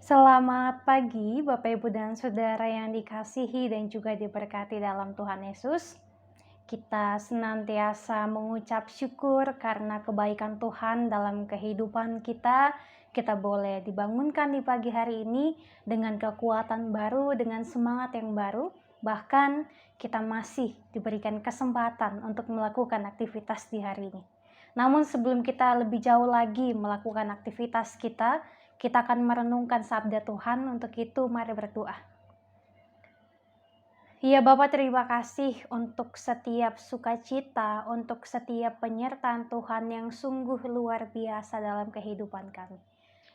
Selamat pagi, Bapak, Ibu, dan Saudara yang dikasihi dan juga diberkati dalam Tuhan Yesus. Kita senantiasa mengucap syukur karena kebaikan Tuhan dalam kehidupan kita. Kita boleh dibangunkan di pagi hari ini dengan kekuatan baru, dengan semangat yang baru. Bahkan kita masih diberikan kesempatan untuk melakukan aktivitas di hari ini. Namun sebelum kita lebih jauh lagi melakukan aktivitas kita akan merenungkan sabda Tuhan. Untuk itu mari berdoa. Ya Bapak, terima kasih untuk setiap sukacita, untuk setiap penyertaan Tuhan yang sungguh luar biasa dalam kehidupan kami.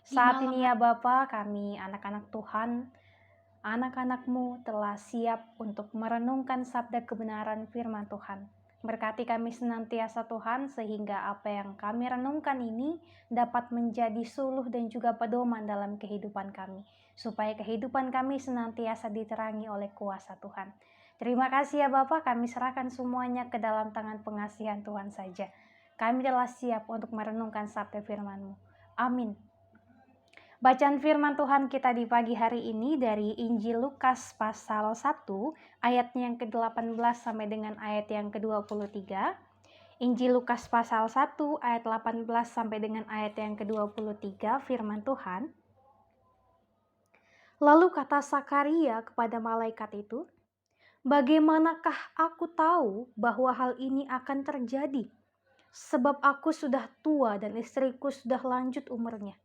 Saat ini ya Bapak, kami anak-anak Tuhan, anak-anak-Mu telah siap untuk merenungkan sabda kebenaran firman Tuhan. Berkati kami senantiasa Tuhan, sehingga apa yang kami renungkan ini dapat menjadi suluh dan juga pedoman dalam kehidupan kami, supaya kehidupan kami senantiasa diterangi oleh kuasa Tuhan. Terima kasih ya Bapak, kami serahkan semuanya ke dalam tangan pengasihan Tuhan saja. Kami telah siap untuk merenungkan sabda firman-Mu. Amin. Bacaan firman Tuhan kita di pagi hari ini dari Injil Lukas pasal 1 ayatnya yang ke-18 sampai dengan ayat yang ke-23. Injil Lukas pasal 1 ayat 18 sampai dengan ayat yang ke-23, firman Tuhan. Lalu kata Sakaria kepada malaikat itu, "Bagaimanakah aku tahu bahwa hal ini akan terjadi? Sebab aku sudah tua dan istriku sudah lanjut umurnya."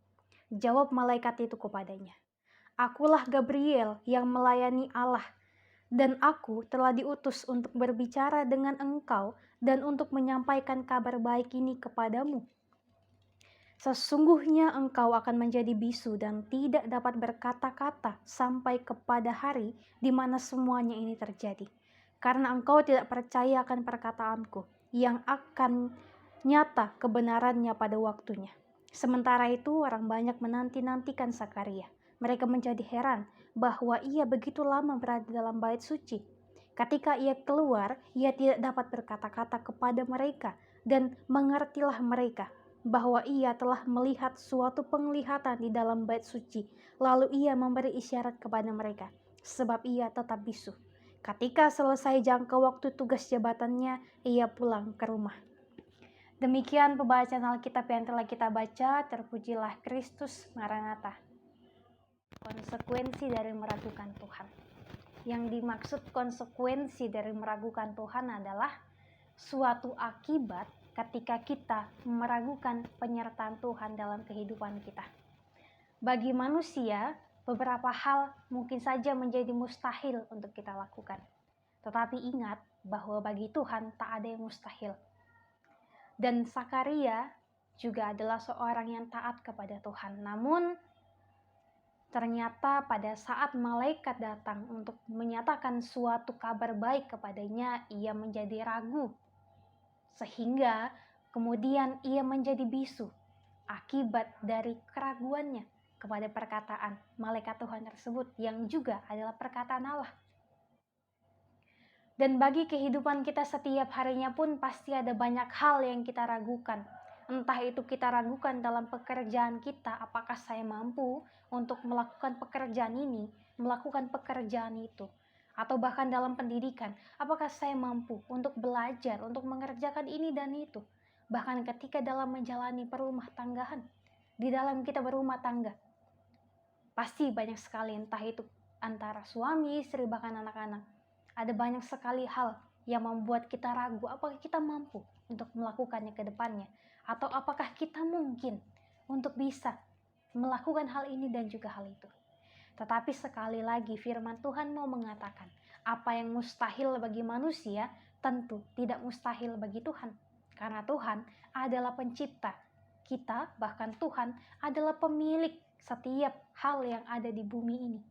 Jawab malaikat itu kepadanya, "Akulah Gabriel yang melayani Allah, dan aku telah diutus untuk berbicara dengan engkau dan untuk menyampaikan kabar baik ini kepadamu. Sesungguhnya engkau akan menjadi bisu dan tidak dapat berkata-kata sampai kepada hari di mana semuanya ini terjadi, karena engkau tidak percaya akan perkataanku yang akan nyata kebenarannya pada waktunya." Sementara itu orang banyak menanti-nantikan Sakaria. Mereka menjadi heran bahwa ia begitu lama berada dalam bait suci. Ketika ia keluar, ia tidak dapat berkata-kata kepada mereka, dan mengertilah mereka bahwa ia telah melihat suatu penglihatan di dalam bait suci. Lalu ia memberi isyarat kepada mereka, sebab ia tetap bisu. Ketika selesai jangka waktu tugas jabatannya, ia pulang ke rumah. Demikian pembacaan Alkitab yang telah kita baca. Terpujilah Kristus, Maranatha. Konsekuensi dari meragukan Tuhan. Yang dimaksud konsekuensi dari meragukan Tuhan adalah suatu akibat ketika kita meragukan penyertaan Tuhan dalam kehidupan kita. Bagi manusia, beberapa hal mungkin saja menjadi mustahil untuk kita lakukan. Tetapi ingat bahwa bagi Tuhan tak ada yang mustahil. Dan Sakaria juga adalah seorang yang taat kepada Tuhan. Namun ternyata pada saat malaikat datang untuk menyatakan suatu kabar baik kepadanya, ia menjadi ragu. Sehingga kemudian ia menjadi bisu akibat dari keraguannya kepada perkataan malaikat Tuhan tersebut, yang juga adalah perkataan Allah. Dan bagi kehidupan kita setiap harinya pun pasti ada banyak hal yang kita ragukan. Entah itu kita ragukan dalam pekerjaan kita, apakah saya mampu untuk melakukan pekerjaan ini, melakukan pekerjaan itu. Atau bahkan dalam pendidikan, apakah saya mampu untuk belajar, untuk mengerjakan ini dan itu. Bahkan ketika dalam menjalani perumah tanggaan, di dalam kita berumah tangga, pasti banyak sekali, entah itu antara suami, istri, bahkan anak-anak. Ada banyak sekali hal yang membuat kita ragu apakah kita mampu untuk melakukannya ke depannya, atau apakah kita mungkin untuk bisa melakukan hal ini dan juga hal itu. Tetapi sekali lagi firman Tuhan mau mengatakan, apa yang mustahil bagi manusia tentu tidak mustahil bagi Tuhan. Karena Tuhan adalah pencipta kita, bahkan Tuhan adalah pemilik setiap hal yang ada di bumi ini.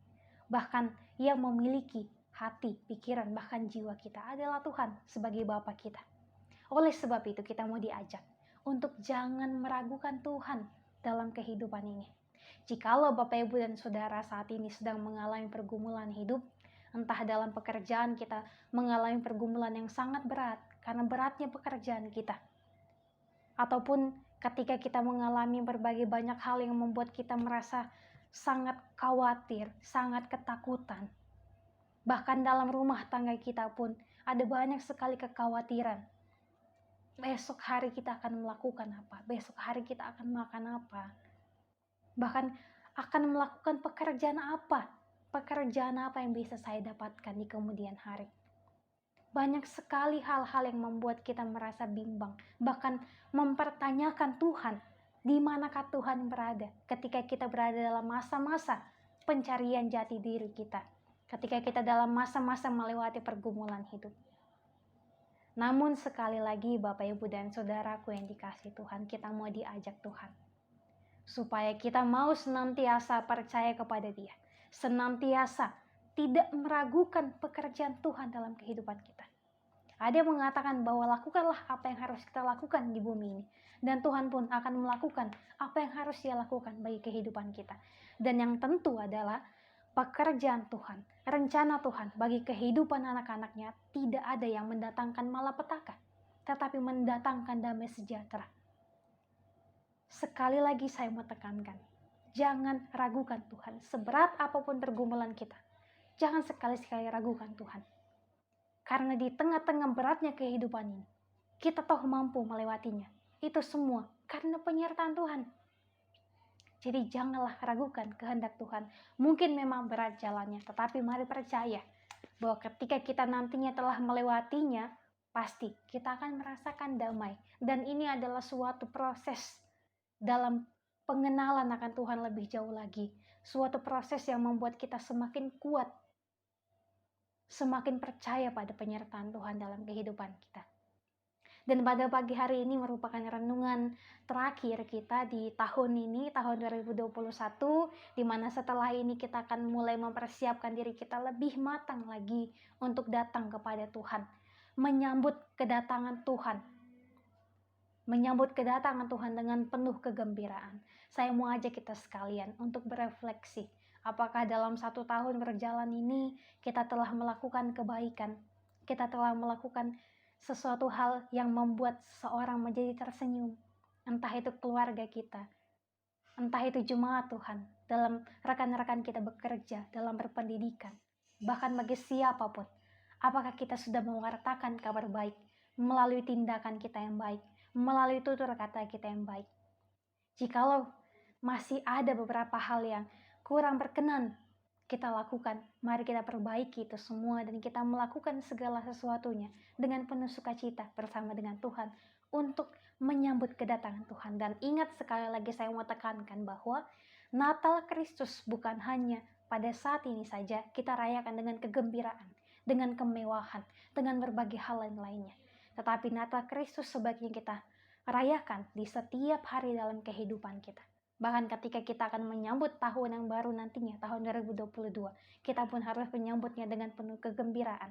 Bahkan yang memiliki hati, pikiran, bahkan jiwa kita adalah Tuhan sebagai Bapa kita. Oleh sebab itu kita mau diajak untuk jangan meragukan Tuhan dalam kehidupan ini. Jikalau Bapak, Ibu, dan Saudara saat ini sedang mengalami pergumulan hidup, entah dalam pekerjaan kita mengalami pergumulan yang sangat berat karena beratnya pekerjaan kita, ataupun ketika kita mengalami berbagai banyak hal yang membuat kita merasa sangat khawatir, sangat ketakutan. Bahkan dalam rumah tangga kita pun ada banyak sekali kekhawatiran. Besok hari kita akan melakukan apa? Besok hari kita akan makan apa? Bahkan akan melakukan pekerjaan apa? Pekerjaan apa yang bisa saya dapatkan di kemudian hari? Banyak sekali hal-hal yang membuat kita merasa bimbang, bahkan mempertanyakan Tuhan, di manakah Tuhan berada ketika kita berada dalam masa-masa pencarian jati diri kita, ketika kita dalam masa-masa melewati pergumulan hidup. Namun sekali lagi Bapak Ibu dan Saudaraku yang dikasihi Tuhan, kita mau diajak Tuhan supaya kita mau senantiasa percaya kepada Dia, senantiasa tidak meragukan pekerjaan Tuhan dalam kehidupan kita. Ada yang mengatakan bahwa lakukanlah apa yang harus kita lakukan di bumi ini, dan Tuhan pun akan melakukan apa yang harus Dia lakukan bagi kehidupan kita. Dan yang tentu adalah pekerjaan Tuhan, rencana Tuhan bagi kehidupan anak-anaknya tidak ada yang mendatangkan malapetaka, tetapi mendatangkan damai sejahtera. Sekali lagi saya mau tekankan, jangan ragukan Tuhan. Seberat apapun pergumulan kita, jangan sekali-sekali ragukan Tuhan. Karena di tengah-tengah beratnya kehidupan ini, kita tahu mampu melewatinya. Itu semua karena penyertaan Tuhan. Jadi janganlah ragukan kehendak Tuhan. Mungkin memang berat jalannya, tetapi mari percaya bahwa ketika kita nantinya telah melewatinya, pasti kita akan merasakan damai. Dan ini adalah suatu proses dalam pengenalan akan Tuhan lebih jauh lagi. Suatu proses yang membuat kita semakin kuat, semakin percaya pada penyertaan Tuhan dalam kehidupan kita. Dan pada pagi hari ini merupakan renungan terakhir kita di tahun ini, tahun 2021, di mana setelah ini kita akan mulai mempersiapkan diri kita lebih matang lagi untuk datang kepada Tuhan, menyambut kedatangan Tuhan. Menyambut kedatangan Tuhan dengan penuh kegembiraan. Saya mau ajak kita sekalian untuk berefleksi. Apakah dalam 1 tahun berjalan ini kita telah melakukan kebaikan? Kita telah melakukan sesuatu hal yang membuat seseorang menjadi tersenyum. Entah itu keluarga kita, entah itu jemaat Tuhan, dalam rekan-rekan kita bekerja, dalam berpendidikan, bahkan bagi siapapun. Apakah kita sudah mewartakan kabar baik melalui tindakan kita yang baik, melalui tutur kata kita yang baik? Jikalau masih ada beberapa hal yang kurang berkenan kita lakukan, mari kita perbaiki itu semua dan kita melakukan segala sesuatunya dengan penuh sukacita bersama dengan Tuhan untuk menyambut kedatangan Tuhan. Dan ingat, sekali lagi saya mau tekankan bahwa Natal Kristus bukan hanya pada saat ini saja kita rayakan dengan kegembiraan, dengan kemewahan, dengan berbagai hal lainnya. Tetapi Natal Kristus sebaiknya kita rayakan di setiap hari dalam kehidupan kita. Bahkan ketika kita akan menyambut tahun yang baru nantinya, tahun 2022, kita pun harus menyambutnya dengan penuh kegembiraan.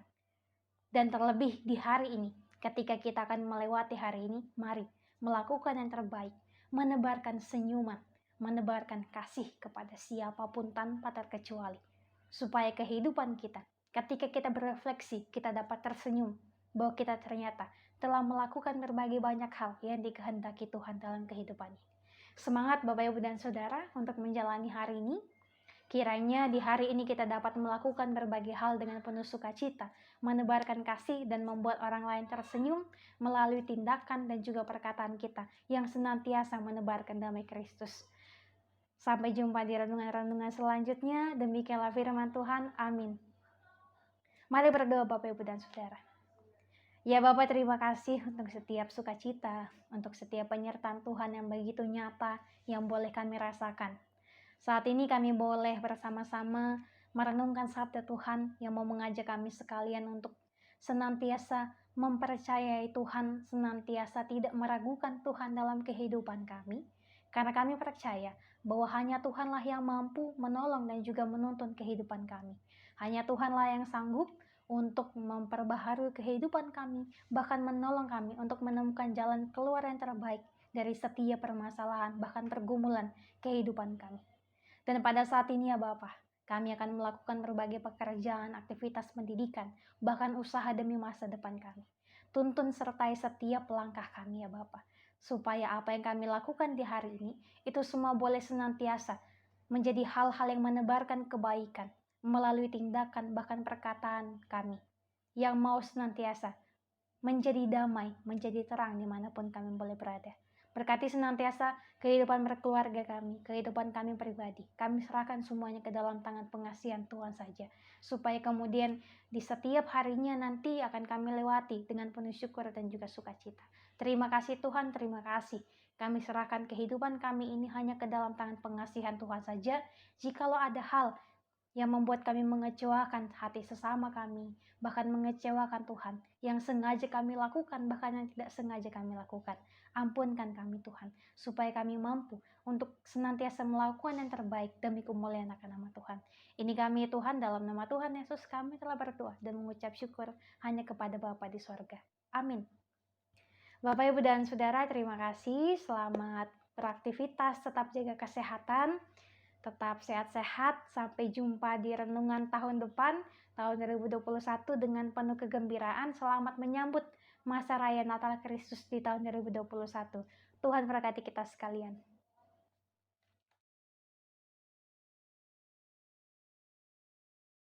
Dan terlebih di hari ini, ketika kita akan melewati hari ini, mari melakukan yang terbaik, menebarkan senyuman, menebarkan kasih kepada siapapun tanpa terkecuali. Supaya kehidupan kita, ketika kita berefleksi, kita dapat tersenyum bahwa kita ternyata telah melakukan berbagai banyak hal yang dikehendaki Tuhan dalam kehidupan ini. Semangat Bapak Ibu dan Saudara untuk menjalani hari ini. Kiranya di hari ini kita dapat melakukan berbagai hal dengan penuh sukacita, menebarkan kasih dan membuat orang lain tersenyum melalui tindakan dan juga perkataan kita yang senantiasa menebarkan damai Kristus. Sampai jumpa di renungan-renungan selanjutnya. Demikianlah firman Tuhan. Amin. Mari berdoa Bapak Ibu dan Saudara. Ya Bapak, terima kasih untuk setiap sukacita, untuk setiap penyertaan Tuhan yang begitu nyata yang boleh kami rasakan. Saat ini kami boleh bersama-sama merenungkan sabda Tuhan yang mau mengajak kami sekalian untuk senantiasa mempercayai Tuhan, senantiasa tidak meragukan Tuhan dalam kehidupan kami. Karena kami percaya bahwa hanya Tuhanlah yang mampu menolong dan juga menuntun kehidupan kami. Hanya Tuhanlah yang sanggup untuk memperbaharui kehidupan kami, bahkan menolong kami untuk menemukan jalan keluar yang terbaik dari setiap permasalahan, bahkan pergumulan kehidupan kami. Dan pada saat ini ya Bapak, kami akan melakukan berbagai pekerjaan, aktivitas pendidikan, bahkan usaha demi masa depan kami. Tuntun sertai setiap langkah kami ya Bapak, supaya apa yang kami lakukan di hari ini, itu semua boleh senantiasa menjadi hal-hal yang menebarkan kebaikan melalui tindakan bahkan perkataan kami, yang mau senantiasa menjadi damai, menjadi terang dimanapun kami boleh berada. Berkati senantiasa kehidupan berkeluarga kami, kehidupan kami pribadi. Kami serahkan semuanya ke dalam tangan pengasihan Tuhan saja. Supaya kemudian di setiap harinya nanti akan kami lewati dengan penuh syukur dan juga sukacita. Terima kasih Tuhan, terima kasih. Kami serahkan kehidupan kami ini hanya ke dalam tangan pengasihan Tuhan saja. Jikalau ada hal yang membuat kami mengecewakan hati sesama kami, bahkan mengecewakan Tuhan, yang sengaja kami lakukan, bahkan yang tidak sengaja kami lakukan. Ampunkan kami Tuhan, supaya kami mampu untuk senantiasa melakukan yang terbaik demi kemuliaan akan nama Tuhan. Ini kami Tuhan, dalam nama Tuhan Yesus kami telah berdoa dan mengucap syukur hanya kepada Bapa di sorga. Amin. Bapak, Ibu, dan Saudara, terima kasih. Selamat beraktivitas, tetap jaga kesehatan. Tetap sehat-sehat, sampai jumpa di renungan tahun depan, tahun 2021 dengan penuh kegembiraan. Selamat menyambut masa raya Natal Kristus di tahun 2021. Tuhan berkati kita sekalian.